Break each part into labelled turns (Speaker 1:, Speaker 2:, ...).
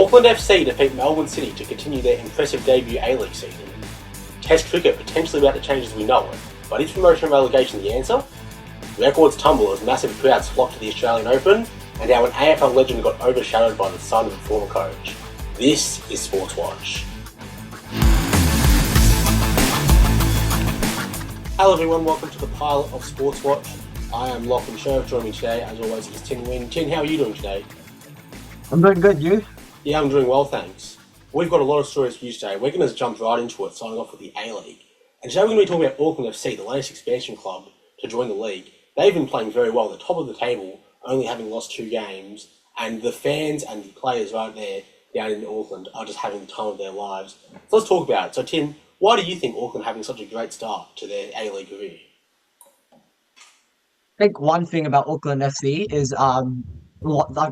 Speaker 1: Auckland FC defeat Melbourne City to continue their impressive debut A-League season. Test cricket potentially about to change as we know it, but is promotion and relegation the answer? Records tumble as massive crowds flock to the Australian Open, and how an AFL legend got overshadowed by the son of a former coach. This is Sportswatch. Hello everyone, welcome to the pilot of Sportswatch. I am Lachlan, Sherriff. Joining me today, as always, is Thinh, Nguyen. Thinh, how are you doing today?
Speaker 2: I'm doing good, you?
Speaker 1: Yeah, I'm doing well, thanks. We've got a lot of stories for you today. We're going to jump right into it, starting off with the A-League. And today we're going to be talking about Auckland FC, the latest expansion club to join the league. They've been playing very well. They're top of the table, only having lost 2 games. And the fans and the players right there down in Auckland are just having the time of their lives. So let's talk about it. So, Thinh, why do you think Auckland are having such a great start to their A-League career?
Speaker 2: I think one thing about Auckland FC is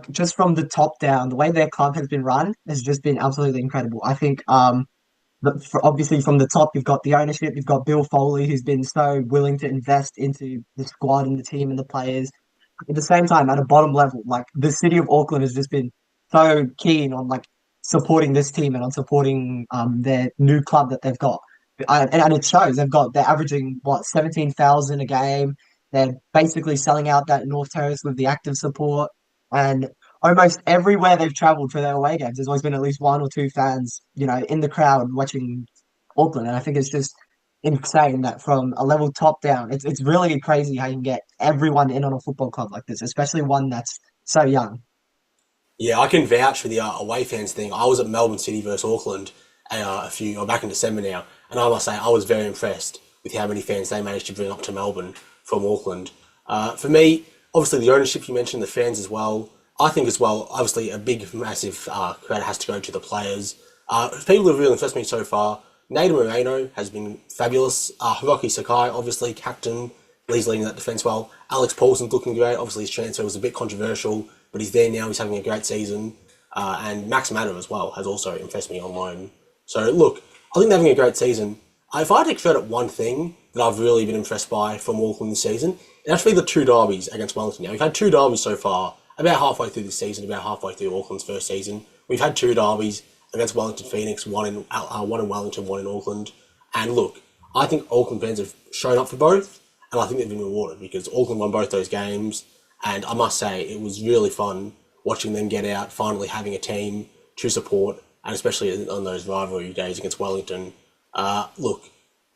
Speaker 2: just from the top down, the way their club has been run has just been absolutely incredible. I think obviously from the top you've got the ownership, you've got Bill Foley who's been so willing to invest into the squad and the team and the players. At the same time, at a bottom level, like the city of Auckland has just been so keen on like supporting this team and on supporting their new club that they've got. And it shows. They're averaging what 17,000 a game. They're basically selling out that North Terrace with the active support, and almost everywhere they've travelled for their away games, there's always been at least 1 or 2 fans, in the crowd watching Auckland. And I think it's just insane that from a level top down, it's really crazy how you can get everyone in on a football club like this, especially one that's so young.
Speaker 1: Yeah, I can vouch for the away fans thing. I was at Melbourne City versus Auckland back in December now, and I must say I was very impressed with how many fans they managed to bring up to Melbourne from Auckland. For me, obviously the ownership you mentioned, the fans as well. I think as well, obviously a big, massive credit has to go to the players. People who have really impressed me so far, Nader Moreno has been fabulous. Hiroki Sakai, obviously, captain, he's leading that defence well. Alex Paulson's looking great. Obviously his transfer was a bit controversial, but he's there now, he's having a great season. And Max Manor as well has also impressed me on loan. So look, I think they're having a great season. If I had to credit one thing that I've really been impressed by from Auckland this season, it has to be the 2 derbies against Wellington. Now, we've had 2 derbies so far, about halfway through this season, about halfway through Auckland's first season. We've had 2 derbies against Wellington Phoenix, one in Wellington, one in Auckland. And look, I think Auckland fans have shown up for both, and I think they've been rewarded because Auckland won both those games. And I must say, it was really fun watching them get out, finally having a team to support, and especially on those rivalry days against Wellington. Look,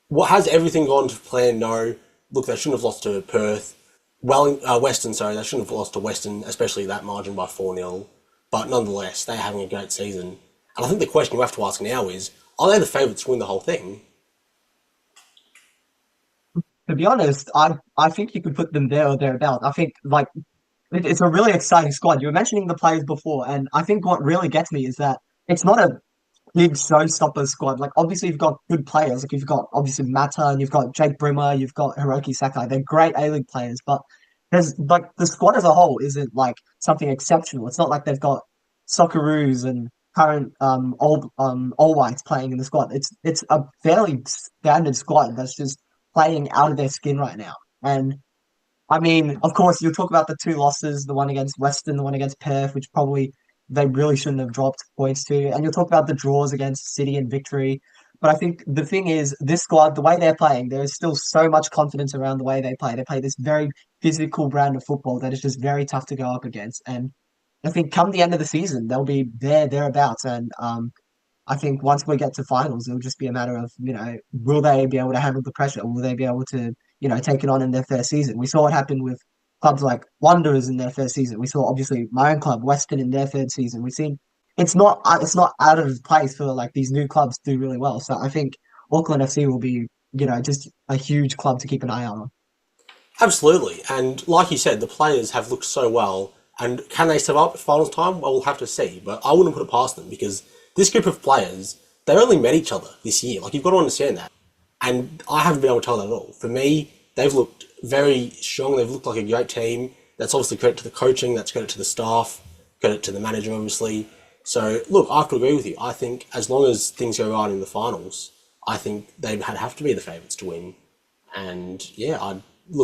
Speaker 1: what has everything gone to plan? No. Look, they shouldn't have lost to Perth. Western, they shouldn't have lost to Western, especially that margin by 4-0. But nonetheless, they're having a great season. And I think the question you have to ask now is, are they the favourites to win the whole thing?
Speaker 2: To be honest, I think you could put them there or thereabouts. I think it's a really exciting squad. You were mentioning the players before, and I think what really gets me is that it's not a big showstopper squad. Like obviously you've got good players. Like you've got obviously Mata and you've got Jake Brimmer, you've got Hiroki Sakai. They're great A-League players, but there's like the squad as a whole isn't like something exceptional. It's not like they've got Socceroos and current all whites playing in the squad. It's a fairly standard squad that's just playing out of their skin right now. And I mean, of course, you'll talk about the 2 losses, the one against Western, the one against Perth, which probably they really shouldn't have dropped points to. And you'll talk about the draws against City and Victory. But I think the thing is, this squad, the way they're playing, there is still so much confidence around the way they play. They play this very physical brand of football that is just very tough to go up against. And I think come the end of the season, they'll be thereabouts. And I think once we get to finals, it'll just be a matter of, will they be able to handle the pressure? Will they be able to, take it on in their first season? We saw what happened with clubs like Wanderers in their first season. We saw obviously my own club, Western, in their third season. We've seen it's not out of place for like these new clubs to do really well. So I think Auckland FC will be, just a huge club to keep an eye out on.
Speaker 1: Absolutely. And like you said, the players have looked so well. And can they step up at finals time? Well, we'll have to see. But I wouldn't put it past them because this group of players, they only met each other this year. Like, you've got to understand that. And I haven't been able to tell that at all. For me, they've looked very strong. They've looked like a great team. That's obviously credit to the coaching. That's credit to the staff. Credit to the manager, obviously. So, look, I have to agree with you. I think as long as things go right in the finals, I think they have to be the favourites to win. And, yeah, there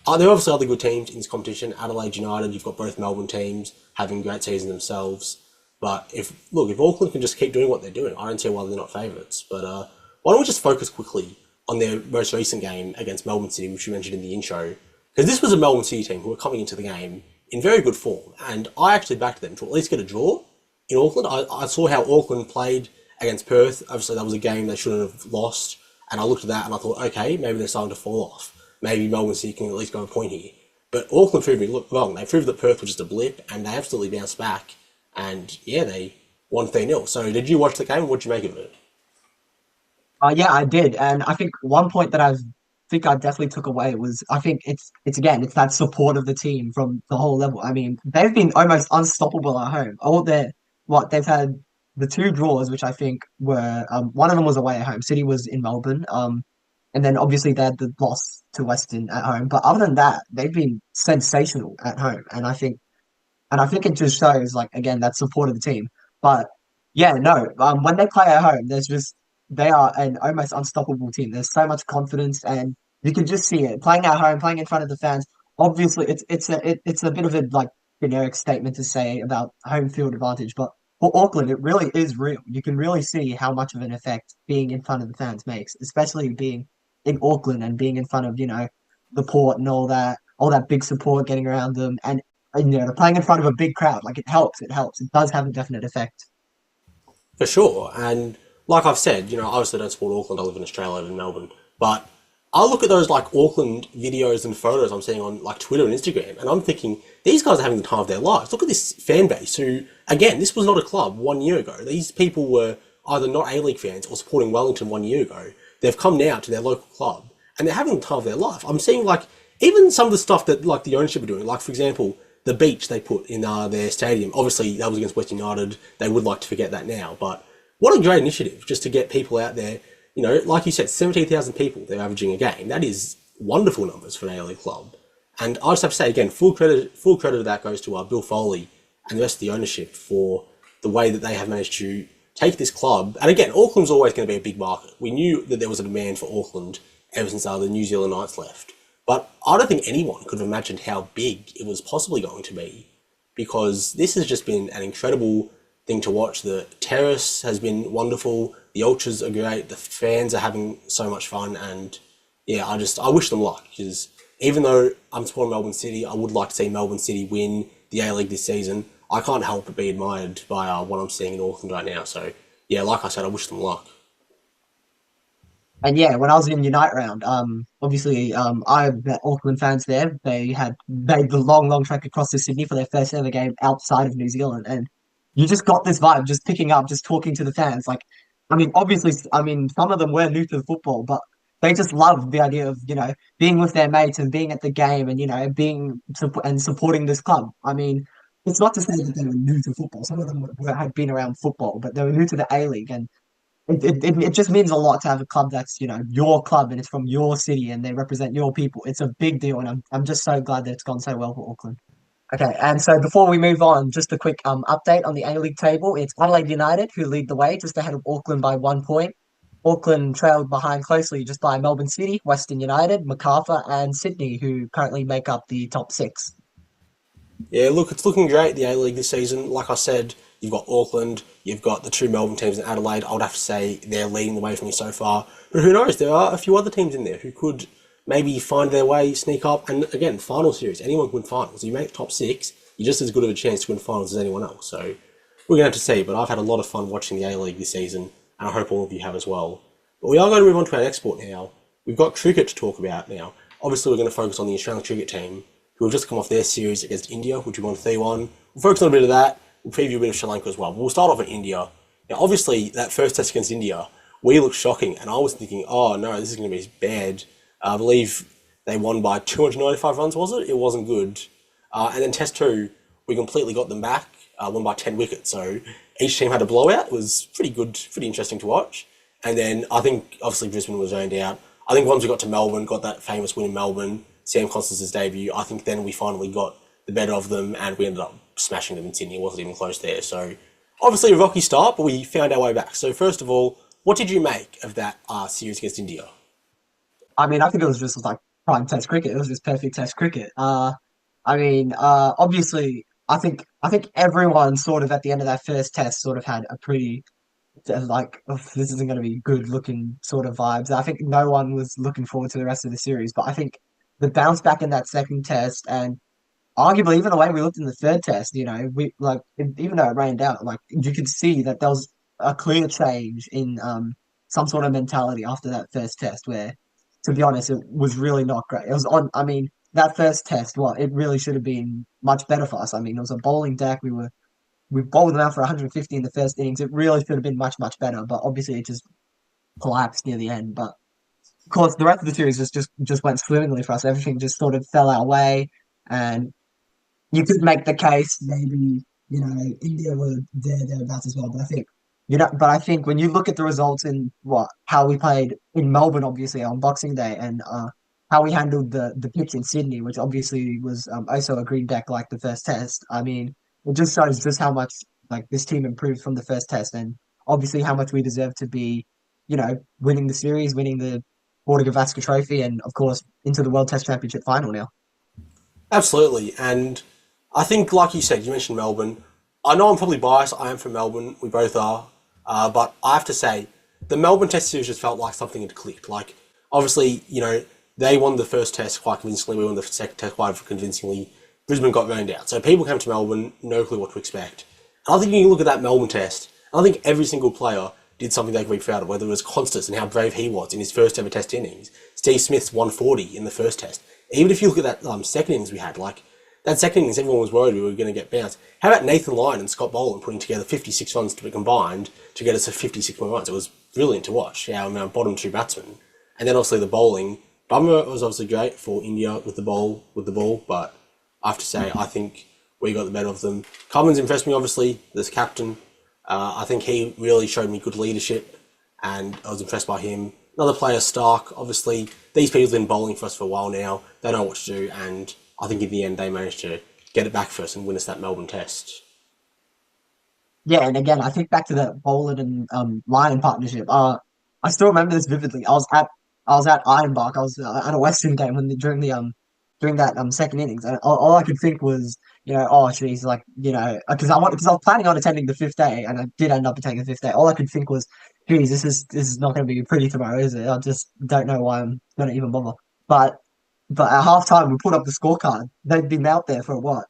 Speaker 1: are obviously other good teams in this competition. Adelaide United, you've got both Melbourne teams having a great season themselves. But if Auckland can just keep doing what they're doing, I don't see why they're not favourites. But why don't we just focus quickly on their most recent game against Melbourne City, which you mentioned in the intro, because this was a Melbourne City team who were coming into the game in very good form, and I actually backed them to at least get a draw in Auckland. I saw how Auckland played against Perth. Obviously, that was a game they shouldn't have lost, and I looked at that and I thought, okay, maybe they're starting to fall off. Maybe Melbourne City can at least go a point here. But Auckland proved me wrong. They proved that Perth was just a blip, and they absolutely bounced back. And yeah, they won 3-0. So did you watch the game? What did you make of it?
Speaker 2: Yeah, I did, and I think one point that I definitely took away was I think it's again it's that support of the team from the whole level. I mean, they've been almost unstoppable at home. All their what they've had the two draws, which I think were one of them was away at home. City was in Melbourne, and then obviously they had the loss to Western at home. But other than that, they've been sensational at home, and I think it just shows, like, again, that support of the team. But yeah, no, when they play at home, they are an almost unstoppable team. There's so much confidence, and you can just see it playing at home, playing in front of the fans. Obviously, it's a bit of a like generic statement to say about home field advantage, but for Auckland, it really is real. You can really see how much of an effect being in front of the fans makes, especially being in Auckland and being in front of the port and all that big support getting around them, and playing in front of a big crowd, like it helps. It helps. It does have a definite effect.
Speaker 1: For sure. And like I've said, obviously I don't support Auckland. I live in Australia, I live in Melbourne. But I look at those like Auckland videos and photos I'm seeing on like Twitter and Instagram, and I'm thinking these guys are having the time of their lives. Look at this fan base who, again, this was not a club 1 year ago. These people were either not A-League fans or supporting Wellington 1 year ago. They've come now to their local club and they're having the time of their life. I'm seeing like even some of the stuff that like the ownership are doing, like for example, the beach they put in their stadium. Obviously, that was against West United. They would like to forget that now, but what a great initiative just to get people out there. Like you said, 17,000 people they're averaging a game. That is wonderful numbers for an A-League club. And I just have to say again, full credit of that goes to Bill Foley and the rest of the ownership for the way that they have managed to take this club. And again, Auckland's always going to be a big market. We knew that there was a demand for Auckland ever since the New Zealand Knights left. But I don't think anyone could have imagined how big it was possibly going to be, because this has just been an incredible thing to watch. The terrace has been wonderful. The ultras are great. The fans are having so much fun. And yeah, I wish them luck, because even though I'm supporting Melbourne City, I would like to see Melbourne City win the A-League this season. I can't help but be admired by what I'm seeing in Auckland right now. So yeah, like I said, I wish them luck.
Speaker 2: And yeah, when I was in Unite round, obviously, I met Auckland fans there. They had made the long, long trek across to Sydney for their first ever game outside of New Zealand, and you just got this vibe, just picking up, just talking to the fans. Like, I mean, obviously, I mean, some of them were new to the football, but they just loved the idea of being with their mates and being at the game and and supporting this club. I mean, it's not to say that they were new to football. Some of them had been around football, but they were new to the A League, and it just means a lot to have a club that's your club and it's from your city and they represent your people. It's a big deal, and I'm just so glad that it's gone so well for Auckland. Okay, and so before we move on, just a quick update on the A-League table. It's Adelaide United who lead the way, just ahead of Auckland by 1 point. Auckland trailed behind closely just by Melbourne City, Western United, Macarthur, and Sydney, who currently make up the top six.
Speaker 1: Yeah, look, it's looking great, the A-League this season. Like I said, you've got Auckland, you've got the two Melbourne teams in Adelaide. I would have to say they're leading the way for me so far. But who knows, there are a few other teams in there who could maybe find their way, sneak up. And again, final series, anyone can win finals. You make top six, you're just as good of a chance to win finals as anyone else. So we're going to have to see, but I've had a lot of fun watching the A-League this season, and I hope all of you have as well. But we are going to move on to our next sport now. We've got cricket to talk about now. Obviously, we're going to focus on the Australian cricket team, who have just come off their series against India, which we won 3-1. We'll focus on a bit of that. We'll preview a bit of Sri Lanka as well. But we'll start off in India. Now, obviously, that first test against India, we looked shocking, and I was thinking, oh no, this is going to be bad. I believe they won by 295 runs, was it? It wasn't good. And then test two, we completely got them back, won by 10 wickets. So each team had a blowout. It was pretty good, pretty interesting to watch. And then I think, obviously, Brisbane was owned out. I think once we got to Melbourne, got that famous win in Melbourne, Sam Constance's debut, I think then we finally got the better of them, and we ended up smashing them in Sydney. It wasn't even close there. So obviously a rocky start, but we found our way back. So first of all, what did you make of that series against India?
Speaker 2: I mean, I think it was just like prime test cricket. It was just perfect test cricket. I mean, obviously, I think everyone sort of at the end of that first test sort of had a pretty like, "Oh, this isn't going to be good looking sort of vibes." I think no one was looking forward to the rest of the series, but I think the bounce back in that second test and arguably even the way we looked in the third test, we like even though it rained out, like you could see that there was a clear change in some sort of mentality after that first test where, to be honest, it was really not great. It was on. I mean, that first test, it really should have been much better for us. I mean, it was a bowling deck. We bowled them out for 150 in the first innings. It really should have been much, much better, but obviously it just collapsed near the end. But of course, the rest of the series just went swimmingly for us. Everything just sort of fell our way, and you could make the case maybe India were thereabouts as well. But I think but I think when you look at the results in how we played in Melbourne, obviously on Boxing Day, and how we handled the pitch in Sydney, which obviously was also a green deck like the first test. I mean, it just shows just how much like this team improved from the first test, and obviously how much we deserve to be, winning the series, winning the Border Gavaskar Trophy, and of course into the World Test Championship final now.
Speaker 1: Absolutely, and I think, like you said, you mentioned Melbourne. I know I'm probably biased. I am from Melbourne. We both are. But I have to say, the Melbourne Test series just felt like something had clicked. Like, obviously, they won the first test quite convincingly. We won the second test quite convincingly. Brisbane got rained out. So people came to Melbourne, no clue what to expect. And I think you can look at that Melbourne Test, and I think every single player did something they could be proud of, whether it was Constance and how brave he was in his first ever test innings. Steve Smith's 140 in the first test. Even if you look at that second innings we had, like, that second innings, everyone was worried we were going to get bounced. How about Nathan Lyon and Scott Boland putting together 56 runs to be combined to get us to 56 more runs? It was brilliant to watch, our bottom two batsmen. And then obviously the bowling. Bummer was obviously great for India with the ball, but I have to say, I think we got the better of them. Cummins impressed me, obviously, as captain. I think he really showed me good leadership, and I was impressed by him. Another player, Stark, obviously, these people have been bowling for us for a while now. They know what to do, and I think in the end they managed to get it back for us and win us that Melbourne Test.
Speaker 2: Yeah, and again, I think back to the Boland and Lion partnership. I still remember this vividly. I was at Ironbark. I was at a Western game during that second innings, and all I could think was, oh geez, like because I was planning on attending the fifth day, and I did end up attending the fifth day. All I could think was, geez, this is not going to be pretty tomorrow, is it? I just don't know why I'm going to even bother. But at halftime, we put up the scorecard. They'd been out there for what,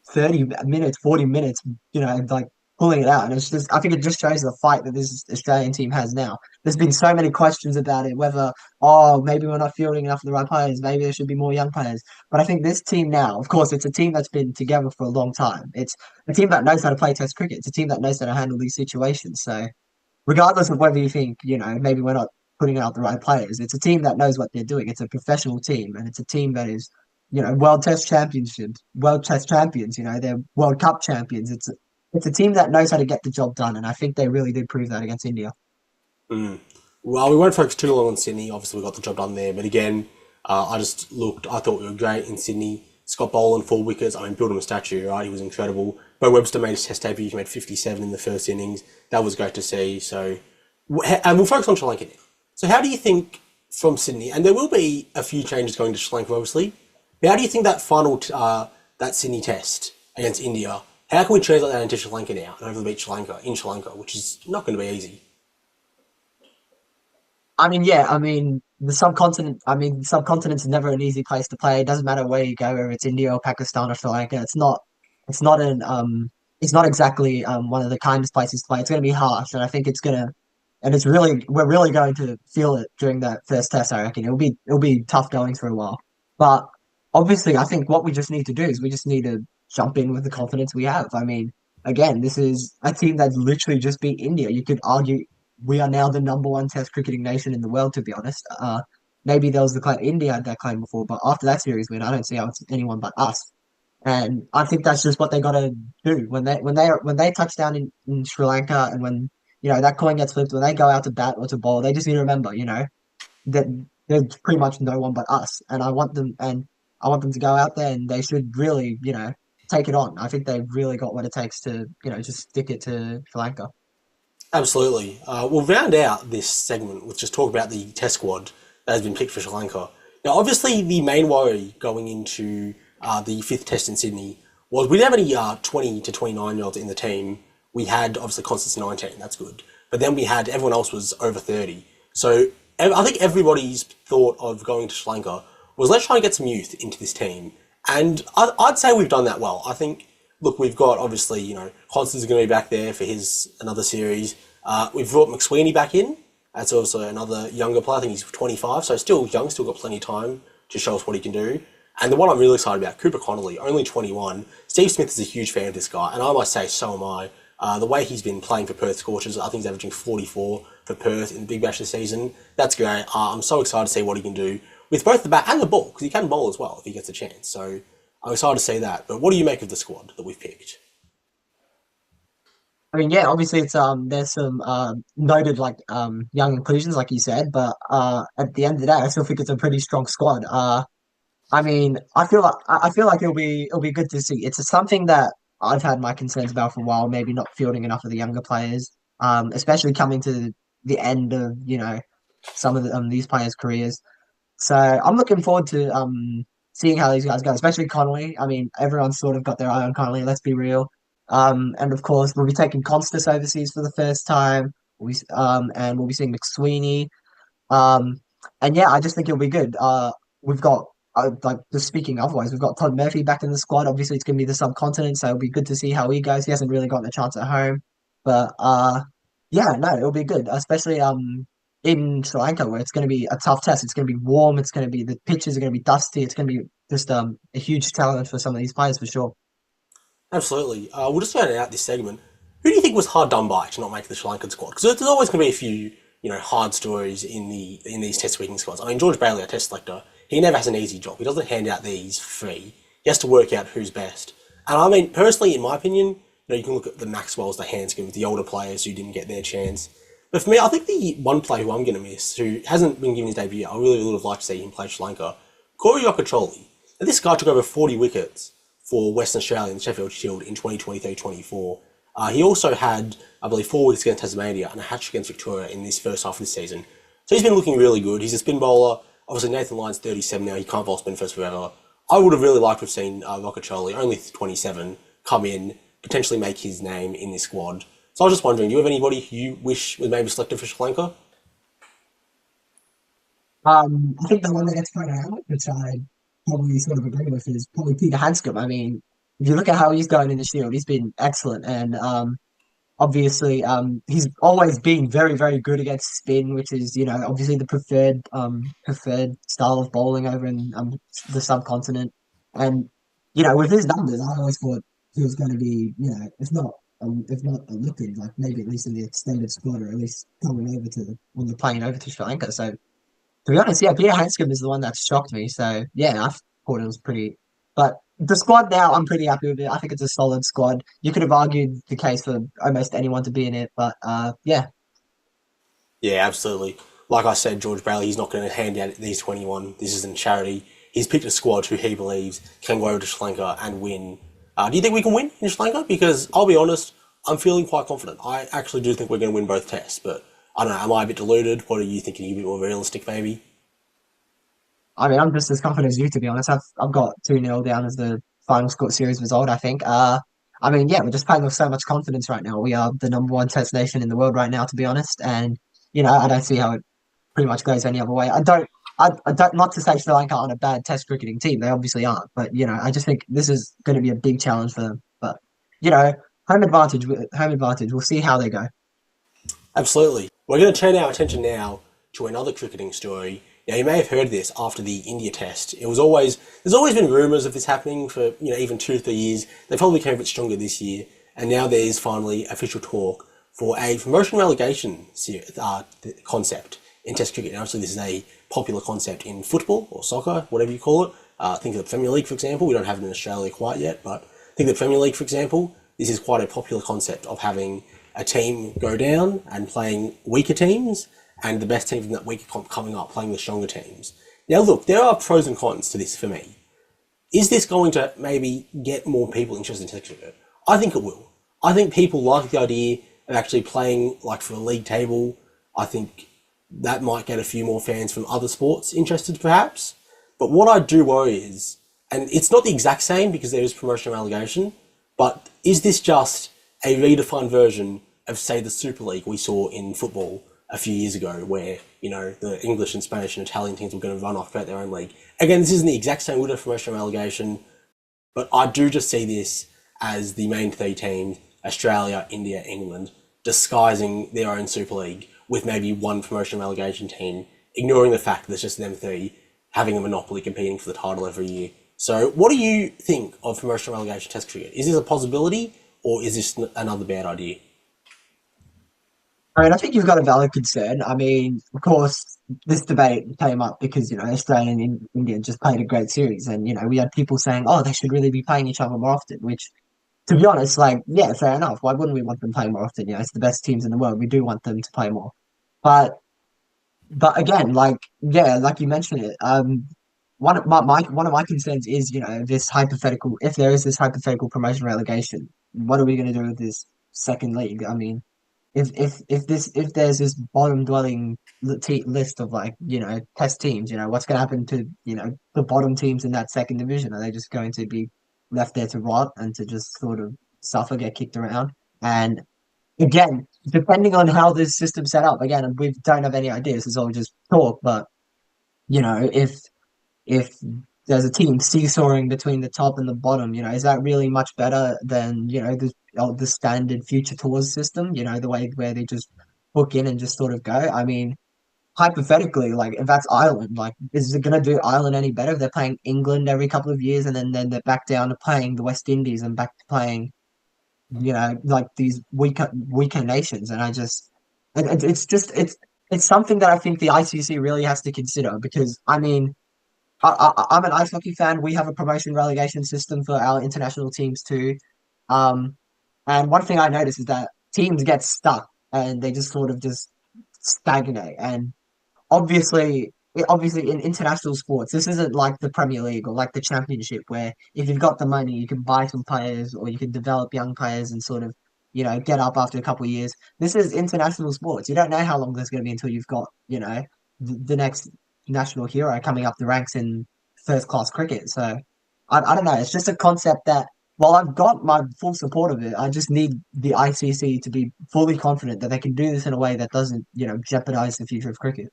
Speaker 2: 30 minutes, 40 minutes, like pulling it out. And it's just, I think it just shows the fight that this Australian team has now. There's been so many questions about it, whether, oh, maybe we're not fielding enough of the right players, maybe there should be more young players. But I think this team now, of course, it's a team that's been together for a long time. It's a team that knows how to play Test cricket. It's a team that knows how to handle these situations. So, regardless of whether you think, maybe we're not putting out the right players, it's a team that knows what they're doing. It's a professional team, and it's a team that is, World Test champions. They're World Cup champions. It's a team that knows how to get the job done, and I think they really did prove that against India.
Speaker 1: Mm. Well, we won't focus too long on Sydney. Obviously, we got the job done there. But again, I thought we were great in Sydney. Scott Boland, 4 wickets. I mean, build him a statue, right? He was incredible. Bo Webster made his test debut. He made 57 in the first innings. That was great to see. So, and we'll focus on Sri Lanka now. So how do you think from Sydney, and there will be a few changes going to Sri Lanka, obviously, but how do you think that final, that Sydney test against India, how can we translate that into Sri Lanka now and hopefully beat Sri Lanka in Sri Lanka, which is not going to be easy?
Speaker 2: I mean, yeah, I mean the subcontinent. I mean, the subcontinent's never an easy place to play. It doesn't matter where you go, whether it's India or Pakistan or Sri Lanka. It's not an it's not exactly one of the kindest places to play. It's going to be harsh, and I think we're really going to feel it during that first test. I reckon it'll be tough going for a while, but obviously, I think what we just need to do is we just need to jump in with the confidence we have. I mean, again, this is a team that literally just beat India. You could argue we are now the number one Test cricketing nation in the world. To be honest, maybe there was the claim India had that claim before, but after that series win, I don't see how it's anyone but us. And I think that's just what they got to do when they touch down in Sri Lanka, and when that coin gets flipped, when they go out to bat or to bowl, they just need to remember, that there's pretty much no one but us. And I want them to go out there, and they should really, take it on. I think they've really got what it takes to, just stick it to Sri Lanka.
Speaker 1: Absolutely. We'll round out this segment with just talk about the test squad that has been picked for Sri Lanka. Now, obviously, the main worry going into the fifth test in Sydney was we didn't have any 20 to 29-year-olds in the team. We had, obviously, Constance 19, that's good. But then we had, everyone else was over 30. So I think everybody's thought of going to Sri Lanka was, let's try and get some youth into this team. And I'd say we've done that well. I think, look, we've got, obviously, Constance is going to be back there for another series. We've brought McSweeney back in. That's also another younger player. I think he's 25, so still young, still got plenty of time to show us what he can do. And the one I'm really excited about, Cooper Connolly, only 21. Steve Smith is a huge fan of this guy, and I must say, so am I. The way he's been playing for Perth Scorchers, I think he's averaging 44 for Perth in the Big Bash this season. That's great. I'm so excited to see what he can do with both the bat and the ball, because he can bowl as well if he gets a chance. So I'm excited to see that. But what do you make of the squad that we've picked?
Speaker 2: I mean, yeah, obviously it's there's some noted young inclusions like you said, but at the end of the day, I still think it's a pretty strong squad. I mean, I feel like it'll be good to see. It's something that I've had my concerns about for a while, maybe not fielding enough of the younger players, especially coming to the end of some of these players' careers. So I'm looking forward to seeing how these guys go, especially Connolly. I mean, everyone's sort of got their eye on Connolly. Let's be real. And of course, we'll be taking Constas overseas for the first time. And we'll be seeing McSweeney. Um, and yeah, I just think it'll be good. We've got just speaking otherwise, we've got Todd Murphy back in the squad. Obviously, it's going to be the subcontinent, so it'll be good to see how he goes. He hasn't really gotten a chance at home, but yeah, no, it'll be good, especially in Sri Lanka where it's going to be a tough test. It's going to be warm. It's going to be the pitches are going to be dusty. It's going to be just a huge challenge for some of these players for sure.
Speaker 1: Absolutely. We'll just round out this segment. Who do you think was hard done by to not make the Sri Lankan squad? Because there's always going to be a few, hard stories in these test weekend squads. I mean, George Bailey, our test selector, he never has an easy job. He doesn't hand out these free. He has to work out who's best. And I mean, personally, in my opinion, you can look at the Maxwells, the Hanskins, the older players who didn't get their chance. But for me, I think the one player who I'm going to miss, who hasn't been given his debut, I really would have liked to see him play Sri Lanka, Corey Okacholi. Now, this guy took over 40 wickets for Western Australia in the Sheffield Shield in 2023-24. He also had, I believe, 4 wickets against Tasmania and a hat-trick against Victoria in this first half of the season. So he's been looking really good. He's a spin bowler. Obviously, Nathan Lyon's 37 now. He can't bowl spin first forever. I would have really liked to have seen Okacholi, only 27, come in, potentially make his name in this squad. So I was just wondering, do you have anybody who you wish was maybe selected for Sri Lanka?
Speaker 2: I think the one that gets pointed out, which I probably sort of agree with, is probably Peter Handscomb. I mean, if you look at how he's going in the Shield, he's been excellent, and obviously, he's always been very, very good against spin, which is, obviously the preferred style of bowling over in the subcontinent. And with his numbers, I always thought he was going to be, if not a looking like maybe at least in the extended squad, or at least coming over to when they're playing over to Sri Lanka. So to be honest, yeah, Peter Hanscom is the one that shocked me. So yeah, I thought it was pretty. But the squad now, I'm pretty happy with it. I think it's a solid squad. You could have argued the case for almost anyone to be in it, but yeah.
Speaker 1: Yeah, absolutely. Like I said, George Bailey, he's not going to hand out these 21. This isn't charity. He's picked a squad who he believes can go over to Sri Lanka and win. Do you think we can win in Sri Lanka? Because I'll be honest, I'm feeling quite confident. I actually do think we're going to win both tests, but I don't know, am I a bit deluded? What are you thinking? Are you a bit more realistic, maybe?
Speaker 2: I mean, I'm just as confident as you, to be honest. I've got 2-0 down as the final score series result, I think. I mean, yeah, we're just playing with so much confidence right now. We are the number one test nation in the world right now, to be honest. And, I don't see how it pretty much goes any other way. I don't, not to say Sri Lanka aren't a bad test cricketing team. They obviously aren't. But, I just think this is going to be a big challenge for them. But, you know, home advantage. We'll see how they go.
Speaker 1: Absolutely. We're going to turn our attention now to another cricketing story. Now, you may have heard this after the India test. There's always been rumours of this happening for, even 2 or 3 years. They probably came a bit stronger this year. And now there is finally official talk for a promotion relegation concept in Test cricket. And obviously, this is a popular concept in football or soccer, whatever you call it. Think of the Premier League, for example. We don't have it in Australia quite yet, but think of the Premier League, for example. This is quite a popular concept of having a team go down and playing weaker teams, and the best team from that week coming up playing the stronger teams. Now, look, there are pros and cons to this for me. Is this going to maybe get more people interested in Test cricket? I think it will. I think people like the idea of actually playing like for the league table. I think that might get a few more fans from other sports interested, perhaps. But what I do worry is and it's not the exact same because there is promotion and relegation, but is this just a redefined version of, say, the Super League we saw in football a few years ago, where, you know, the English and Spanish and Italian teams were going to run off about their own league? Again, this isn't the exact same with promotion and relegation, but I do just see this as the main three teams, Australia, India, England, disguising their own Super League with maybe one promotion and relegation team, ignoring the fact that it's just them three having a monopoly competing for the title every year. So what do you think of promotion and relegation test cricket? Is this a possibility, or is this another bad idea?
Speaker 2: I mean, I think you've got a valid concern. I mean, of course, this debate came up because, you know, Australia and India just played a great series. And, you know, we had people saying, oh, they should really be playing each other more often, which, to be honest, like, yeah, fair enough. Why wouldn't we want them playing more often? You know, it's the best teams in the world. We do want them to play more. But, but again, like, yeah, like you mentioned it, one of my concerns is, you know, this hypothetical, if there is this hypothetical promotion relegation, what are we going to do with this second league? I mean, if there's this bottom dwelling list of, like, you know, test teams, you know, what's going to happen to, you know, the bottom teams in that second division? Are they just going to be left there to rot and to just sort of suffer, get kicked around? And again, depending on how this system's set up, again, we don't have any ideas. It's all just talk. But, you know, if there's a team seesawing between the top and the bottom, you know, is that really much better than, you know, the standard future tours system? You know, the way where they just book in and just sort of go. I mean, hypothetically, like, if that's Ireland, like, is it going to do Ireland any better if they're playing England every couple of years, and then they're back down to playing the West Indies and back to playing, you know, like these weaker nations? And I just, it's just it's something that I think the ICC really has to consider, because I mean, I'm an ice hockey fan. We have a promotion relegation system for our international teams too. Um, and one thing I noticed is that teams get stuck and they just sort of just stagnate. And obviously in international sports, this isn't like the Premier League or like the Championship, where if you've got the money, you can buy some players or you can develop young players and sort of, you know, get up after a couple of years. This is international sports. You don't know how long there's going to be until you've got, you know, the next national hero coming up the ranks in first class cricket. So I don't know. It's just a concept that, while I've got my full support of it, I just need the ICC to be fully confident that they can do this in a way that doesn't, you know, jeopardize the future of cricket.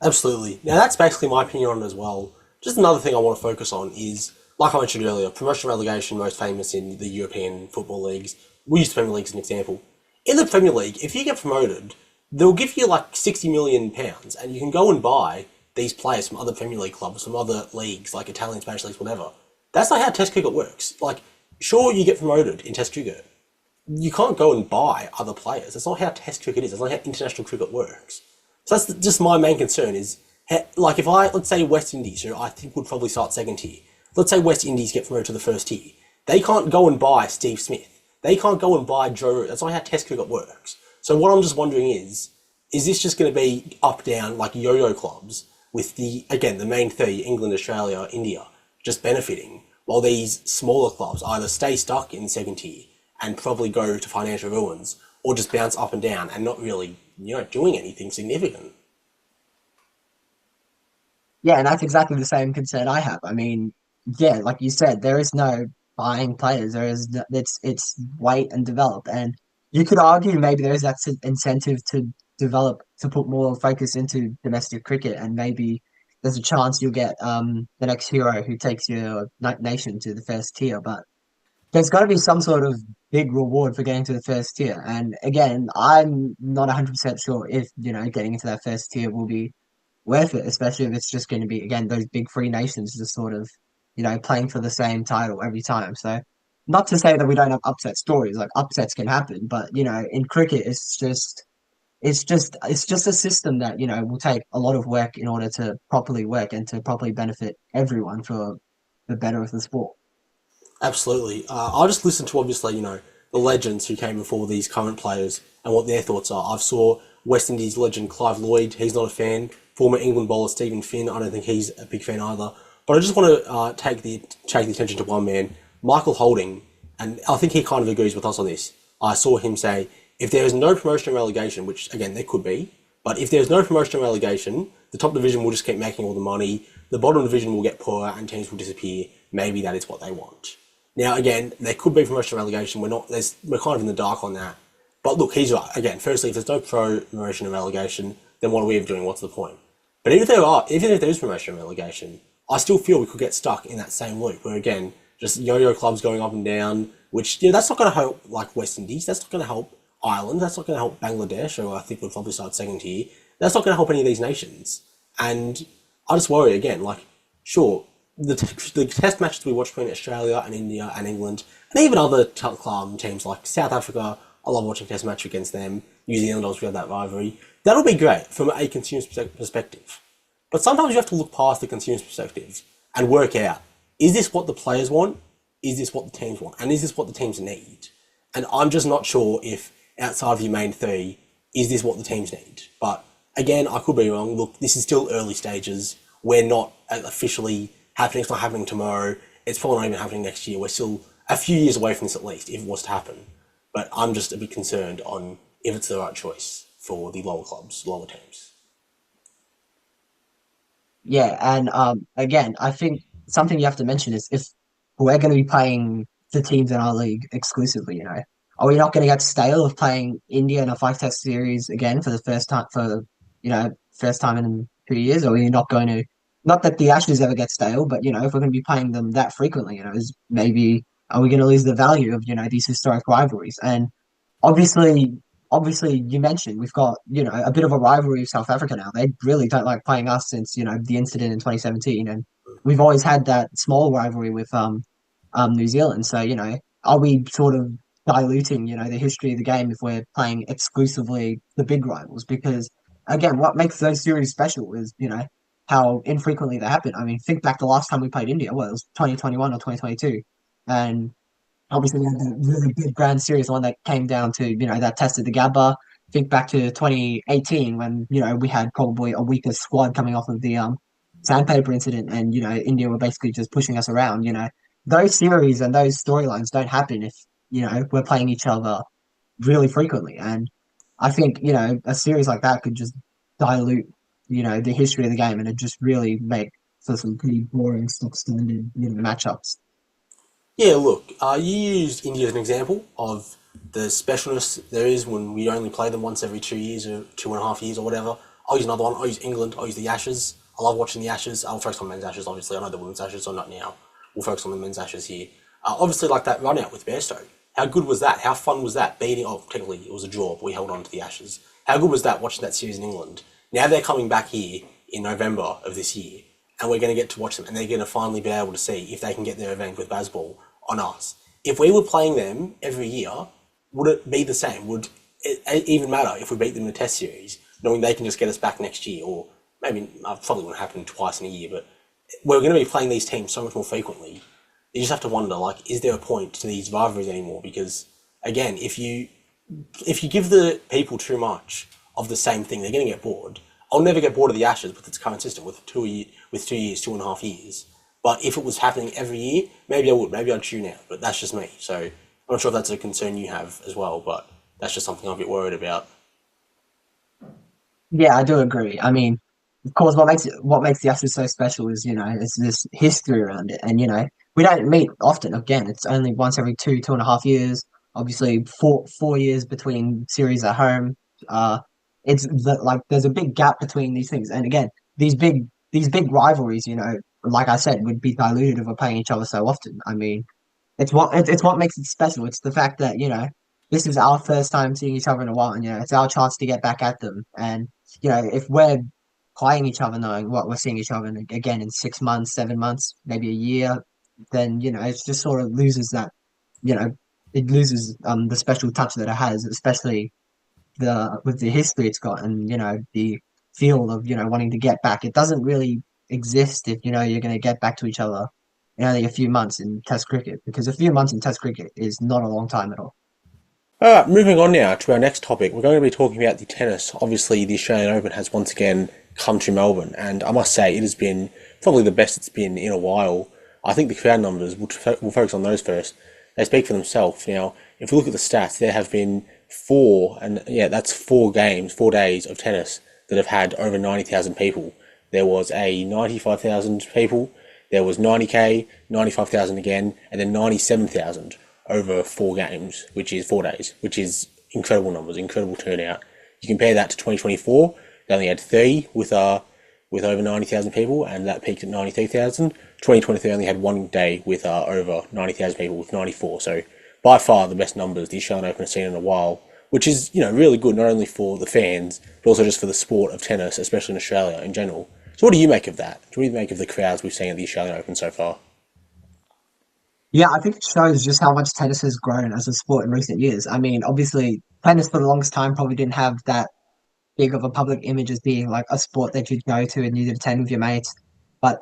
Speaker 1: Absolutely. Now, that's basically my opinion on it as well. Just another thing I want to focus on is, like I mentioned earlier, promotion relegation, most famous in the European football leagues. We use the Premier League as an example. In the Premier League, if you get promoted, they'll give you like £60 million, and you can go and buy these players from other Premier League clubs, from other leagues, like Italian, Spanish leagues, whatever. That's not how Test cricket works. Like, sure, you get promoted in Test cricket. You can't go and buy other players. That's not how Test cricket is. That's not how international cricket works. So that's just my main concern is, like, if let's say West Indies, who I think would probably start second tier, let's say West Indies get promoted to the first tier, they can't go and buy Steve Smith. They can't go and buy Joe Root. That's not how Test cricket works. So what I'm just wondering is this just going to be up, down, like yo-yo clubs, with the main three, England, Australia, India, just benefiting, while these smaller clubs either stay stuck in second tier and probably go to financial ruins, or just bounce up and down and not really, you know, doing anything significant?
Speaker 2: Yeah, and that's exactly the same concern I have. I mean, yeah, like you said, there is no buying players. There is it's wait and develop, and you could argue maybe there is that incentive to develop, to put more focus into domestic cricket, and maybe there's a chance you'll get the next hero who takes your nation to the first tier. But there's got to be some sort of big reward for getting to the first tier. And again, I'm not 100% sure if, you know, getting into that first tier will be worth it, especially if it's just going to be, again, those big three nations just sort of, you know, playing for the same title every time. So, not to say that we don't have upset stories, like upsets can happen, but, you know, in cricket, it's just a system that, you know, will take a lot of work in order to properly work and to properly benefit everyone for the better of the sport.
Speaker 1: Absolutely. I just listened to, obviously, you know, the legends who came before these current players and what their thoughts are. I've saw West Indies legend Clive Lloyd. He's not a fan. Former England bowler Stephen Finn. I don't think he's a big fan either. But I just want to take the attention to one man, Michael Holding, and I think he kind of agrees with us on this. I saw him say, if there is no promotion and relegation, which again there could be, but if there's no promotion and relegation, the top division will just keep making all the money. the bottom division will get poorer and teams will disappear. Maybe that is what they want. Now, again, there could be promotion and relegation. We're kind of in the dark on that. But look, he's right. Again, firstly, if there's no promotion and relegation, then what are we doing? What's the point? But even if there is promotion and relegation, I still feel we could get stuck in that same loop where, again, just yo-yo clubs going up and down, which, that's not going to help, like, West Indies. That's not going to help Ireland. That's not going to help Bangladesh, or I think we'll probably start second tier. That's not going to help any of these nations. And I just worry, again, like, sure, the test matches we watch between Australia and India and England, and even other teams like South Africa, I love watching test match against them. New Zealand, obviously, have that rivalry. That'll be great from a consumer's perspective. But sometimes you have to look past the consumer's perspective and work out, is this what the players want? Is this what the teams want? And is this what the teams need? And I'm just not sure if, outside of your main three, is this what the teams need? But again, I could be wrong. Look, this is still early stages. We're not officially happening. It's not happening tomorrow. It's probably not even happening next year. We're still a few years away from this at least, if it was to happen. But I'm just a bit concerned on if it's the right choice for the lower clubs, lower teams.
Speaker 2: Yeah, and again, I think something you have to mention is if we're going to be playing the teams in our league exclusively, are we not going to get stale of playing India in a five-test series again for the first time in 2 years? Or are we not going to? Not that the Ashes ever get stale, but if we're going to be playing them that frequently, is maybe are we going to lose the value of these historic rivalries? And obviously, obviously, you mentioned we've got a bit of a rivalry with South Africa now. They really don't like playing us since the incident in 2017, and we've always had that small rivalry with New Zealand. So are we sort of diluting the history of the game if we're playing exclusively the big rivals? Because again, what makes those series special is how infrequently they happen. I mean, think back the last time we played India. Well, it was 2021 or 2022, and obviously we had the really big grand series, the one that came down to that tested the Gabba. Think back to 2018 when we had probably a weaker squad coming off of the sandpaper incident, and India were basically just pushing us around. Those series and those storylines don't happen if we're playing each other really frequently, and I think a series like that could just dilute the history of the game, and it just really make for some pretty boring stock standard matchups.
Speaker 1: Yeah, look, you used India as an example of the specialness there is when we only play them once every 2 years or 2.5 years or whatever. I'll use another one. I'll use England. I'll use the Ashes. I love watching the Ashes. I'll focus on men's Ashes, obviously. I know the women's Ashes, so not now. We'll focus on the men's Ashes here. Obviously, like that run out with Bairstow. How good was that? How fun was that? Technically, it was a draw, but we held on to the Ashes. How good was that watching that series in England? Now they're coming back here in November of this year, and we're going to get to watch them, and they're going to finally be able to see if they can get their revenge with Bazball on us. If we were playing them every year, would it be the same? Would it even matter if we beat them in a test series, knowing they can just get us back next year? Or maybe, probably wouldn't happen twice in a year, but we're going to be playing these teams so much more frequently. You just have to wonder, like, is there a point to these rivalries anymore? Because, again, if you give the people too much of the same thing, they're going to get bored. I'll never get bored of the Ashes with its current system, with 2 years, 2.5 years. But if it was happening every year, maybe I would. Maybe I'd tune out. But that's just me. So I'm not sure if that's a concern you have as well, but that's just something I'm a bit worried about.
Speaker 2: Yeah, I do agree. I mean, of course, what makes the Ashes so special is it's this history around it, and we don't meet often. Again, it's only once every 2.5 years. Obviously, four years between series at home. Uh, like there's a big gap between these things, and again, these big rivalries, like I said, would be diluted if we're playing each other so often. I mean, it's what makes it special. It's the fact that this is our first time seeing each other in a while, and it's our chance to get back at them. And if we're playing each other, knowing what we're seeing each other again in 6 months, 7 months, maybe a year, then it just sort of loses that. You know, it loses the special touch that it has, especially the with the history it's got, and the feel of wanting to get back. It doesn't really exist if you're going to get back to each other in only a few months in Test cricket, because a few months in Test cricket is not a long time at all.
Speaker 1: Alright, moving on now to our next topic. We're going to be talking about the tennis. Obviously, the Australian Open has once again come to Melbourne, and I must say it has been probably the best it's been in a while. I think the crowd numbers, we'll focus on those first. They speak for themselves. Now, if we look at the stats, there have been that's 4 games, 4 days of tennis that have had over 90,000 people. there was a 95,000 people, there was 90k, 95,000 again, and then 97,000 over 4 games, which is 4 days, which is incredible numbers, incredible turnout. You compare that to 2024, they only had 30 with over 90,000 people, and that peaked at 93,000. 2023 only had 1 day with over 90,000 people with 94. So by far the best numbers the Australian Open has seen in a while, which is really good not only for the fans but also just for the sport of tennis, especially in Australia in general. So what do you make of that? What do you make of the crowds we've seen at the Australian Open so far?
Speaker 2: Yeah, I think it shows just how much tennis has grown as a sport in recent years. I mean, obviously, tennis for the longest time probably didn't have that big of a public image as being like a sport that you'd go to and you'd attend with your mates. But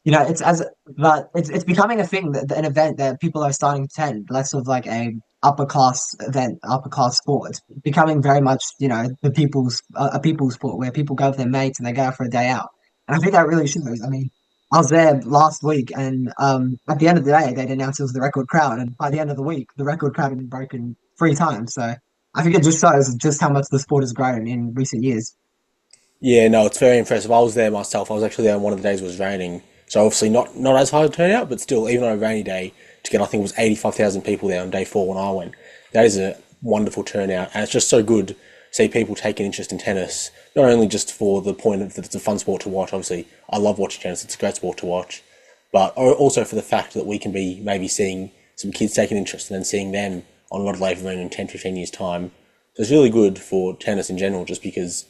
Speaker 2: it's as but it's becoming a thing that an event that people are starting to attend, less of like a upper class event, upper class sport. It's becoming very much, the people's a people's sport where people go with their mates and they go out for a day out. And I think that really shows. I mean, I was there last week, and at the end of the day, they'd announced it was the record crowd, and by the end of the week, the record crowd had been broken 3 times. So I think it just shows just how much the sport has grown in recent years.
Speaker 1: Yeah, no, it's very impressive. I was there myself. I was actually there on one of the days it was raining. So obviously not as high a turnout, but still, even on a rainy day, to get, I think it was 85,000 people there on day 4 when I went. That is a wonderful turnout. And it's just so good to see people taking interest in tennis, not only just for the point of that it's a fun sport to watch. Obviously, I love watching tennis. It's a great sport to watch. But also for the fact that we can be maybe seeing some kids taking interest and then seeing them on Rod Laver in 10, 15 years' time. So it's really good for tennis in general, just because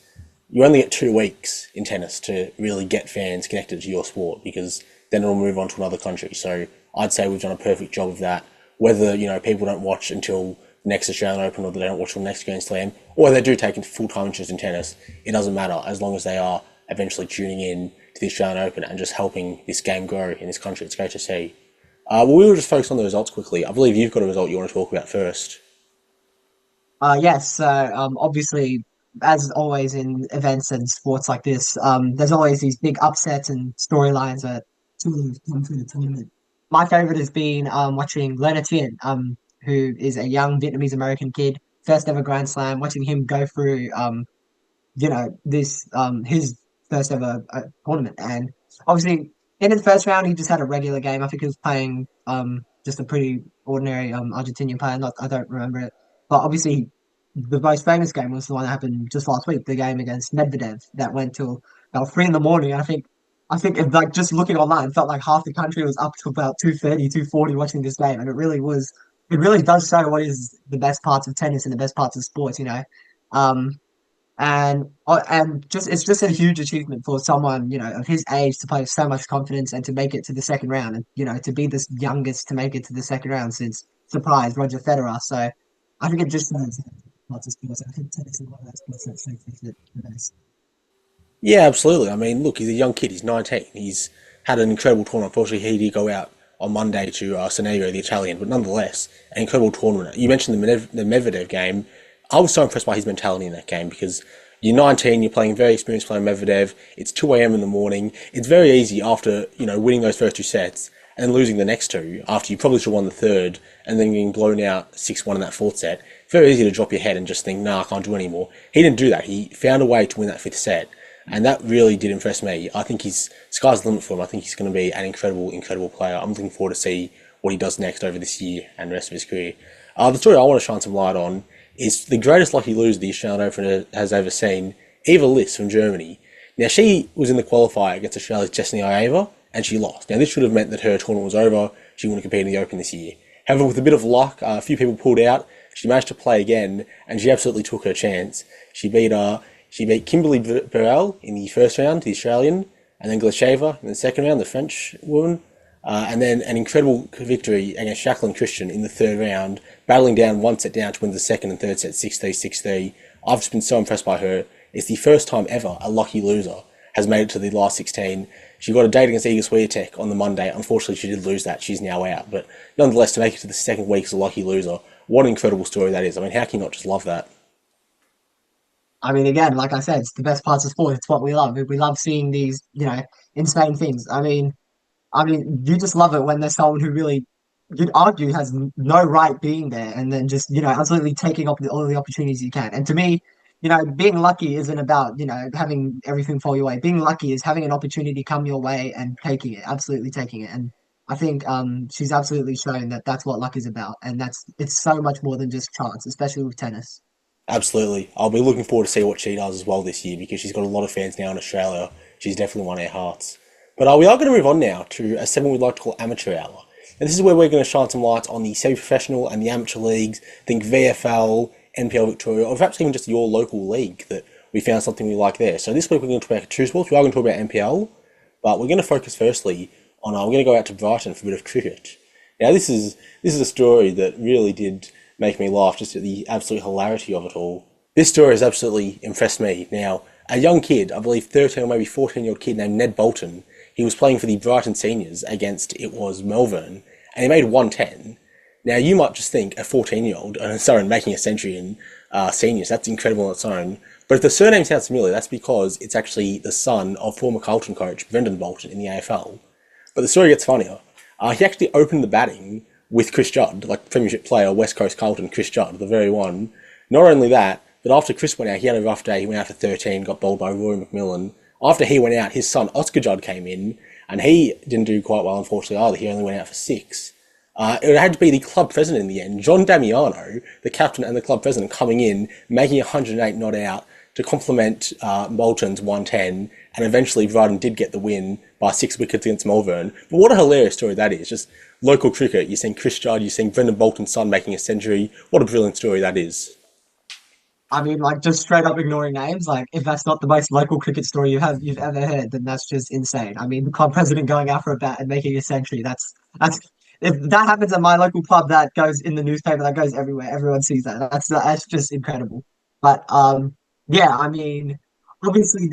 Speaker 1: you only get 2 weeks in tennis to really get fans connected to your sport, because then it'll move on to another country. So I'd say we've done a perfect job of that. Whether, people don't watch until the next Australian Open, or they don't watch until the next Grand Slam, or they do take a full-time interest in tennis, it doesn't matter as long as they are eventually tuning in to the Australian Open and just helping this game grow in this country. It's great to see. Well, we will just focus on the results quickly. I believe you've got a result you want to talk about first.
Speaker 2: Yes, so obviously, as always in events and sports like this, there's always these big upsets and storylines that sort of come through the tournament. My favorite has been watching Leonardo, who is a young Vietnamese American kid, first ever Grand Slam, watching him go through this his first ever tournament. And obviously in the first round he just had a regular game. I think he was playing just a pretty ordinary Argentinian player. Not I don't remember it. But obviously the most famous game was the one that happened just last week, the game against Medvedev that went till about 3 in the morning. And I think if, like, just looking online, it felt like half the country was up to about 2:30, 2:40 watching this game. And it really does show what is the best parts of tennis and the best parts of sports. Um, and just it's just a huge achievement for someone of his age to play with so much confidence and to make it to the second round, and to be this youngest to make it to the second round since surprise Roger Federer. So I think it just shows lots of sports. I think tennis is one of those sports that showcases it the best.
Speaker 1: Yeah, absolutely. I mean, look, he's a young kid. He's 19. He's had an incredible tournament. Unfortunately, he did go out on Monday to Sonego, the Italian, but nonetheless, an incredible tournament. You mentioned the Medvedev game. I was so impressed by his mentality in that game, because you're 19, you're playing a very experienced player Medvedev. It's 2 a.m. in the morning. It's very easy after, winning those first 2 sets and losing the next two, after you probably should have won the third, and then getting blown out 6-1 in that fourth set. Very easy to drop your head and just think, nah, I can't do it anymore. He didn't do that. He found a way to win that fifth set. And that really did impress me. I think he's sky's the limit for him. I think he's going to be an incredible, incredible player. I'm looking forward to see what he does next over this year and the rest of his career. The story I want to shine some light on is the greatest lucky loser the Australian Open has ever seen, Eva Liss from Germany. Now, she was in the qualifier against Australia's Destiny Iava, and she lost. Now, this should have meant that her tournament was over. She wouldn't compete in the Open this year. However, with a bit of luck, a few people pulled out. She managed to play again, and she absolutely took her chance. She beat Kimberly Burrell in the first round, the Australian, and then Glasheva in the second round, the French woman, and then an incredible victory against Lachlan in the third round, battling down 1 set down to win the second and third set 6-3, 6-3. I've just been so impressed by her. It's the first time ever a lucky loser has made it to the last 16. She got a date against Iga Swiatek on the Monday. Unfortunately, she did lose that. She's now out. But nonetheless, to make it to the second week as a lucky loser, what an incredible story that is. I mean, how can you not just love that?
Speaker 2: I mean, again, like I said, it's the best parts of sport. It's what we love. We love seeing these, insane things. I mean, you just love it when there's someone who really, you'd argue, has no right being there, and then just, absolutely taking up all the opportunities you can. And to me, being lucky isn't about, having everything fall your way. Being lucky is having an opportunity come your way and taking it, absolutely taking it. And I think she's absolutely shown that that's what luck is about. And it's so much more than just chance, especially with tennis.
Speaker 1: Absolutely. I'll be looking forward to see what she does as well this year because she's got a lot of fans now in Australia. She's definitely won our hearts. But we are going to move on now to a segment we'd like to call Amateur Hour. And this is where we're going to shine some lights on the semi-professional and the amateur leagues, think VFL, NPL Victoria, or perhaps even just your local league that we found something we like there. So this week we're going to talk about two sports. We are going to talk about NPL, but we're going to focus firstly on, we're going to go out to Brighton for a bit of cricket. Now this is a story that really did make me laugh just at the absolute hilarity of it all. This story has absolutely impressed me. Now, a young kid, I believe 13 or maybe 14-year-old kid named Ned Bolton, he was playing for the Brighton seniors against, it was Melbourne, and he made 110. Now, you might just think a 14-year-old, making a century in seniors, that's incredible on its own. But if the surname sounds familiar, that's because it's actually the son of former Carlton coach Brendan Bolton in the AFL. But the story gets funnier. He actually opened the batting with Chris Judd, like premiership player, West Coast Carlton, Chris Judd, the very one. Not only that, but after Chris went out, he had a rough day. He went out for 13, got bowled by Rory McMillan. After he went out, his son, Oscar Judd, came in, and he didn't do quite well, unfortunately, either. He only went out for 6. It had to be the club president in the end, John Damiano, the captain and the club president, coming in, making 108 not out to complement Bolton's 110, and eventually Brighton did get the win by 6 wickets against Melbourne. But what a hilarious story that is. Just local cricket, you're seeing Chris Judd, you're seeing Brendan Bolton's son making a century. What a brilliant story that is.
Speaker 2: I mean, like just straight up ignoring names. Like if that's not the most local cricket story you've ever heard, then that's just insane. I mean, the club president going out for a bat and making a century. That's if that happens at my local club, that goes in the newspaper. That goes everywhere. Everyone sees that. That's just incredible. But yeah. I mean, obviously,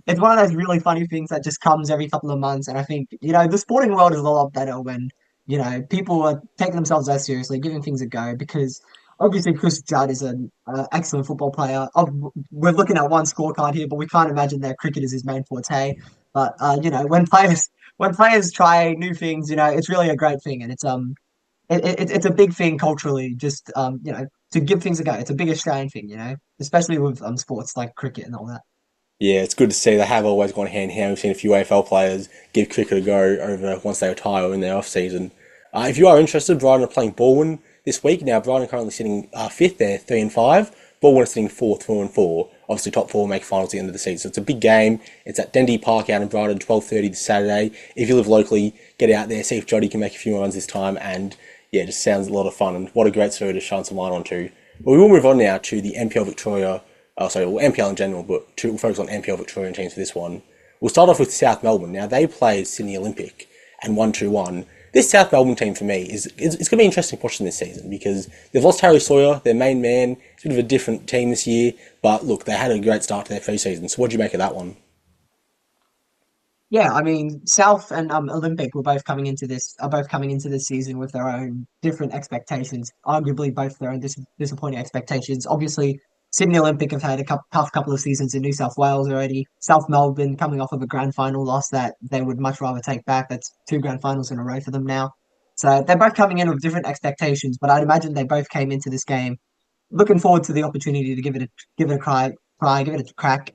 Speaker 2: it's one of those really funny things that just comes every couple of months. And I think, the sporting world is a lot better when, people are taking themselves less seriously, giving things a go because obviously Chris Judd is an excellent football player. We're looking at one scorecard here, but we can't imagine that cricket is his main forte. But, when players try new things, it's really a great thing. And it's a big thing culturally, just, to give things a go. It's a big Australian thing, especially with sports like cricket and all that.
Speaker 1: Yeah, it's good to see they have always gone hand in hand. We've seen a few AFL players give cricket a go over once they retire or in their off season. If you are interested, Brighton are playing Baldwin this week. Now, Brighton are currently sitting 5th there, 3-5. Baldwin are sitting 4th, 4-4. Obviously, top 4 make finals at the end of the season. So it's a big game. It's at Dendy Park out in Brighton, 12:30 this Saturday. If you live locally, get out there, see if Joddy can make a few more runs this time. And yeah, it just sounds a lot of fun. And what a great story to shine some light on too. But we will move on now to the NPL Victoria. NPL in general, but we'll focus on NPL Victorian teams for this one. We'll start off with South Melbourne. Now, they played Sydney Olympic and 1-2-1. This South Melbourne team, for me, it's going to be interesting watching this season because they've lost Harry Sawyer, their main man. It's a bit of a different team this year, but look, they had a great start to their pre-season. So what do you make of that one?
Speaker 2: Yeah, I mean, South and Olympic were both coming into this are both coming into this season with their own different expectations. Arguably, both their own disappointing expectations. Obviously, Sydney Olympic have had a tough couple of seasons in New South Wales already. South Melbourne coming off of a grand final loss that they would much rather take back. That's 2 grand finals in a row for them now. So they're both coming in with different expectations, but I'd imagine they both came into this game looking forward to the opportunity to give it a give it a crack.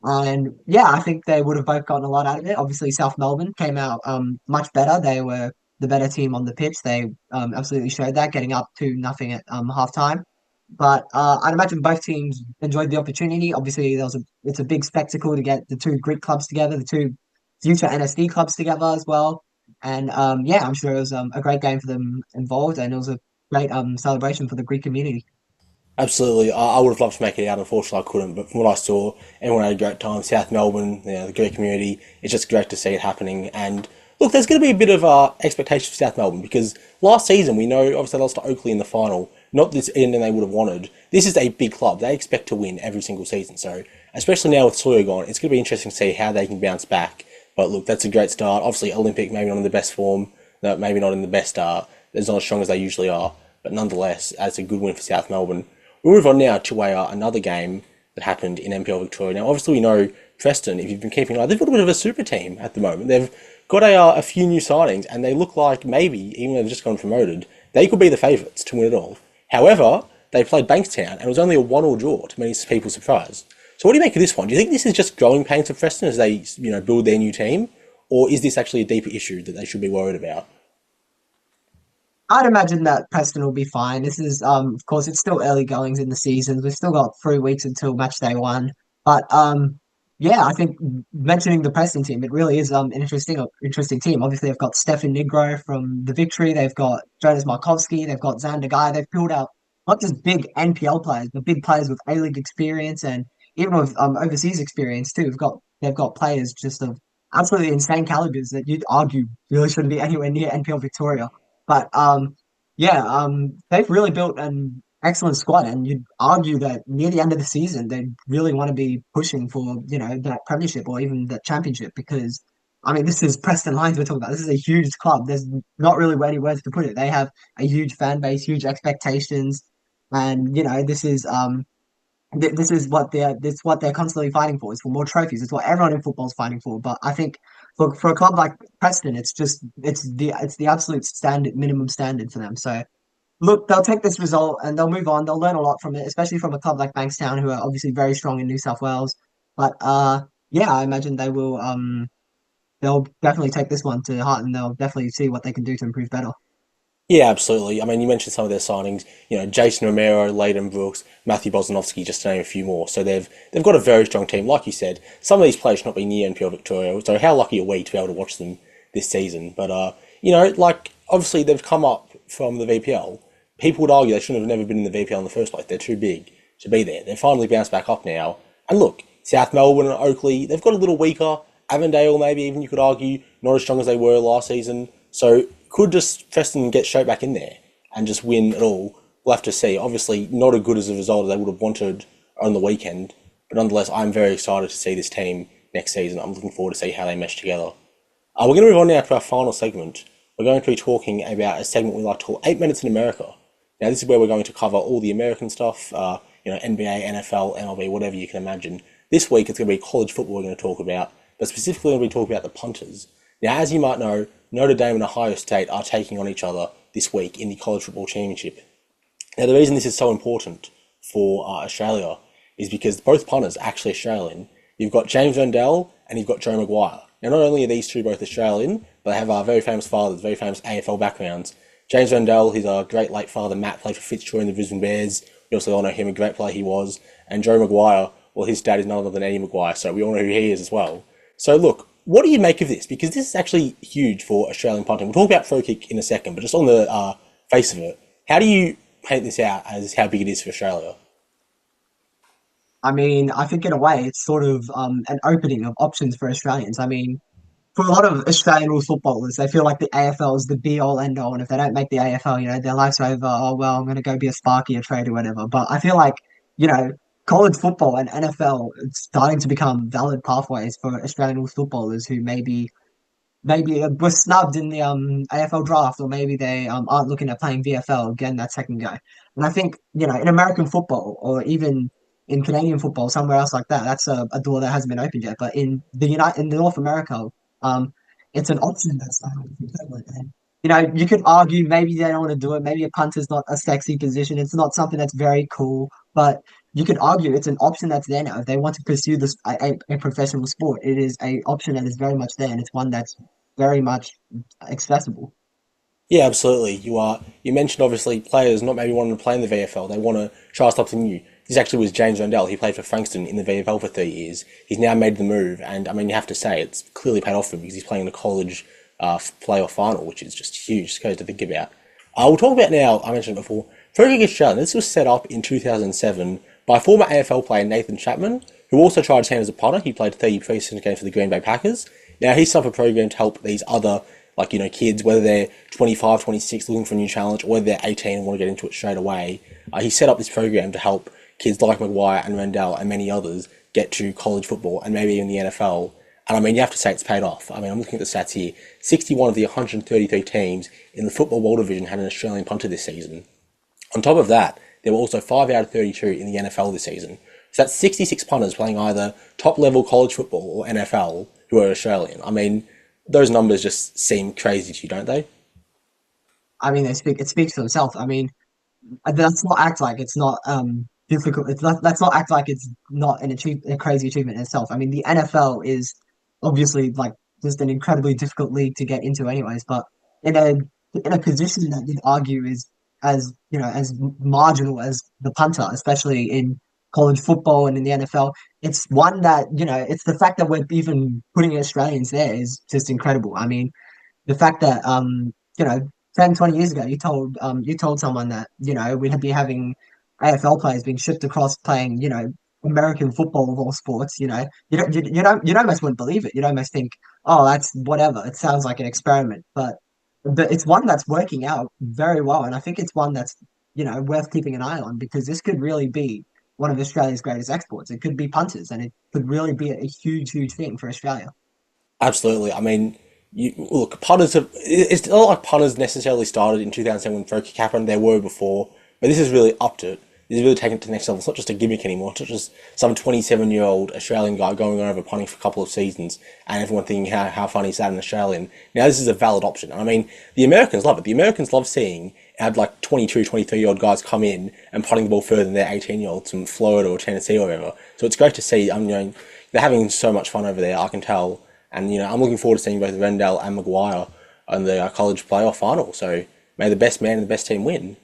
Speaker 2: And yeah, I think they would have both gotten a lot out of it. Obviously, South Melbourne came out much better. They were the better team on the pitch. They absolutely showed that, getting up to nothing at half time. But I'd imagine both teams enjoyed the opportunity. Obviously, it's a big spectacle to get the 2 Greek clubs together, the 2 future NSD clubs together as well. And yeah, I'm sure it was a great game for them involved, and it was a great celebration for the Greek community.
Speaker 1: Absolutely. I would have loved to make it out. Unfortunately, I couldn't. But from what I saw, everyone had a great time. South Melbourne, the Greek community, it's just great to see it happening. And look, there's going to be a bit of expectation for South Melbourne because last season, we know, obviously, they lost to Oakley in the final. Not this ending they would have wanted. This is a big club. They expect to win every single season. So, especially now with Sawyer gone, it's going to be interesting to see how they can bounce back. But look, that's a great start. Obviously, Olympic, maybe not in the best form. No, maybe not in the best start. They're not as strong as they usually are. But nonetheless, that's a good win for South Melbourne. We'll move on now to another game that happened in NPL Victoria. Now, obviously, we know Preston, if you've been keeping an eye, they've got a bit of a super team at the moment. They've got a few new signings, and they look like maybe, even though they've just gone promoted, they could be the favourites to win it all. However, they played Bankstown, and it was only a 1-1 draw to many people's surprise. So what do you make of this one? Do you think this is just growing pains for Preston as they, build their new team, or is this actually a deeper issue that they should be worried about?
Speaker 2: I'd imagine that Preston will be fine. This is, of course, it's still early goings in the season. We've still got 3 weeks until match day one. But yeah, I think mentioning the Preston team, it really is an interesting team. Obviously, they've got Stefan Nigro from the Victory. They've got Jonas Markovski. They've got Xander Guy. They've built out not just big NPL players, but big players with A-League experience and even with overseas experience too. They've got players just of absolutely insane calibers that you'd argue really shouldn't be anywhere near NPL Victoria. But yeah, they've really built an excellent squad, and you'd argue that near the end of the season, they really want to be pushing for that premiership or even that championship because. I mean, this is Preston Lions we're talking about. This is a huge club. There's not really any words to put it. They have a huge fan base, huge expectations, and this is what they're constantly fighting for. Is for more trophies. It's what everyone in football is fighting for. But I think for a club like Preston, it's the absolute standard minimum standard for them. So look, they'll take this result and they'll move on. They'll learn a lot from it, especially from a club like Bankstown, who are obviously very strong in New South Wales. But yeah, I imagine they'll definitely take this one to heart and they'll definitely see what they can do to improve better.
Speaker 1: Yeah, absolutely. I mean, you mentioned some of their signings. Jason Romero, Leighton Brooks, Matthew Bosnowski, just to name a few more. So they've got a very strong team. Like you said, some of these players should not be near NPL Victoria. So how lucky are we to be able to watch them this season? But like obviously they've come up from the VPL. People would argue they shouldn't have never been in the VPL in the first place. They're too big to be there. They've finally bounced back up now. And look, South Melbourne and Oakley, they've got a little weaker. Avondale, maybe even you could argue, not as strong as they were last season. So could just Preston get straight back in there and just win it all? We'll have to see. Obviously, not as good as a result as they would have wanted on the weekend. But nonetheless, I'm very excited to see this team next season. I'm looking forward to see how they mesh together. We're going to move on now to our final segment. We're going to be talking about a segment we like to call 8 Minutes in America. Now, this is where we're going to cover all the American stuff, NBA, NFL, MLB, whatever you can imagine. This week, it's going to be college football we're going to talk about, but specifically we're going to be talking about the punters. Now, as you might know, Notre Dame and Ohio State are taking on each other this week in the College Football Championship. Now, the reason this is so important for Australia is because both punters are actually Australian. You've got James Rendell and you've got Joe Maguire. Now, not only are these two both Australian, but they have very famous fathers, very famous AFL backgrounds. James Rendell, his great late father, Matt, played for Fitzroy and the Brisbane Bears. We also all know him, a great player he was. And Joe Maguire, well, his dad is none other than Eddie Maguire, so we all know who he is as well. So look, what do you make of this? Because this is actually huge for Australian punting. We'll talk about throw kick in a second, but just on the face of it, how do you paint this out as how big it is for Australia?
Speaker 2: I mean, I think in a way it's sort of an opening of options for Australians. I mean, for a lot of Australian rules footballers, they feel like the AFL is the be all end all, and if they don't make the AFL, their life's over. Oh well, I'm going to go be a Sparky or trade or whatever. But I feel like you know, college football and NFL it's starting to become valid pathways for Australian rules footballers who maybe were snubbed in the AFL draft, or maybe they aren't looking at playing VFL again that second go. And I think in American football or even in Canadian football, somewhere else like that, that's a door that hasn't been opened yet. But in the North America, um, it's an option that's starting to be prevalent. And you could argue maybe they don't want to do it. Maybe a punter's not a sexy position. It's not something that's very cool, but you could argue it's an option that's there now. If they want to pursue this a professional sport, it is a option that is very much there, and it's one that's very much accessible.
Speaker 1: Yeah, absolutely. You mentioned obviously players not maybe wanting to play in the VFL. They want to try something new. This actually was James Rendell. He played for Frankston in the VFL for 3 years. He's now made the move, and I mean you have to say it's clearly paid off for him because he's playing in a college playoff final, which is just huge. It's crazy to think about. We'll talk about now. I mentioned it before. Pro League Australia. This was set up in 2007 by former AFL player Nathan Chapman, who also tried his hand as a punter. He played 30 preseason games for the Green Bay Packers. Now he's set up a program to help these other kids, whether they're 25, 26 looking for a new challenge, or whether they're 18 and want to get into it straight away. He set up this program to help kids like Maguire and Rendell and many others get to college football and maybe even the NFL. And I mean, you have to say it's paid off. I mean, I'm looking at the stats here. 61 of the 133 teams in the Football World Division had an Australian punter this season. On top of that, there were also 5 out of 32 in the NFL this season. So that's 66 punters playing either top-level college football or NFL who are Australian. I mean, those numbers just seem crazy to you, don't they?
Speaker 2: I mean, it speaks for themselves. I mean, let's not act like it's not difficult. Let's not act like it's not a crazy achievement in itself. I mean, the NFL is obviously like just an incredibly difficult league to get into, anyways. But in a in a position that you'd argue is as as marginal as the punter, especially in college football and in the NFL, it's one that it's the fact that we're even putting Australians there is just incredible. I mean, the fact that 10, 20 years ago you told someone that we'd be having AFL players being shipped across playing American football of all sports. You'd almost wouldn't believe it. You'd almost think, oh, that's whatever, it sounds like an experiment. But it's one that's working out very well, and I think it's one that's worth keeping an eye on, because this could really be one of Australia's greatest exports. It could be punters, and it could really be a huge thing for Australia.
Speaker 1: Absolutely. I mean, you look, punters have. It's not like punters necessarily started in 2007 when free kick happened. There were before, but this has really upped it. This has really taken it to the next level. It's not just a gimmick anymore. It's not just some 27-year-old Australian guy going over punting for a couple of seasons and everyone thinking how funny is that an Australian. Now this is a valid option. I mean, the Americans love it. The Americans love seeing have like 22, 23-year-old guys come in and punting the ball further than their 18-year-olds from Florida or Tennessee or whatever. So it's great to see. They're having so much fun over there. I can tell. And I'm looking forward to seeing both Rendell and Maguire in the college playoff final. So may the best man and the best team win.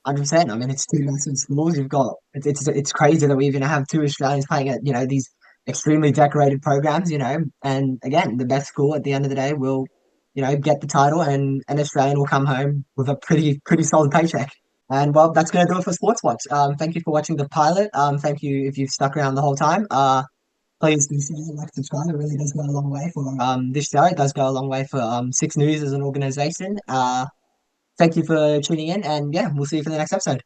Speaker 2: 100%. I mean, it's two massive schools. You've got it's crazy that we even have two Australians playing at these extremely decorated programs. And again, the best school at the end of the day will get the title, and an Australian will come home with a pretty solid paycheck. And well, that's going to do it for Sportswatch. Thank you for watching the pilot. Thank you if you've stuck around the whole time. Please consider like subscribe. It really does go a long way for this show. It does go a long way for Six News as an organization. Thank you for tuning in, and yeah, we'll see you for the next episode.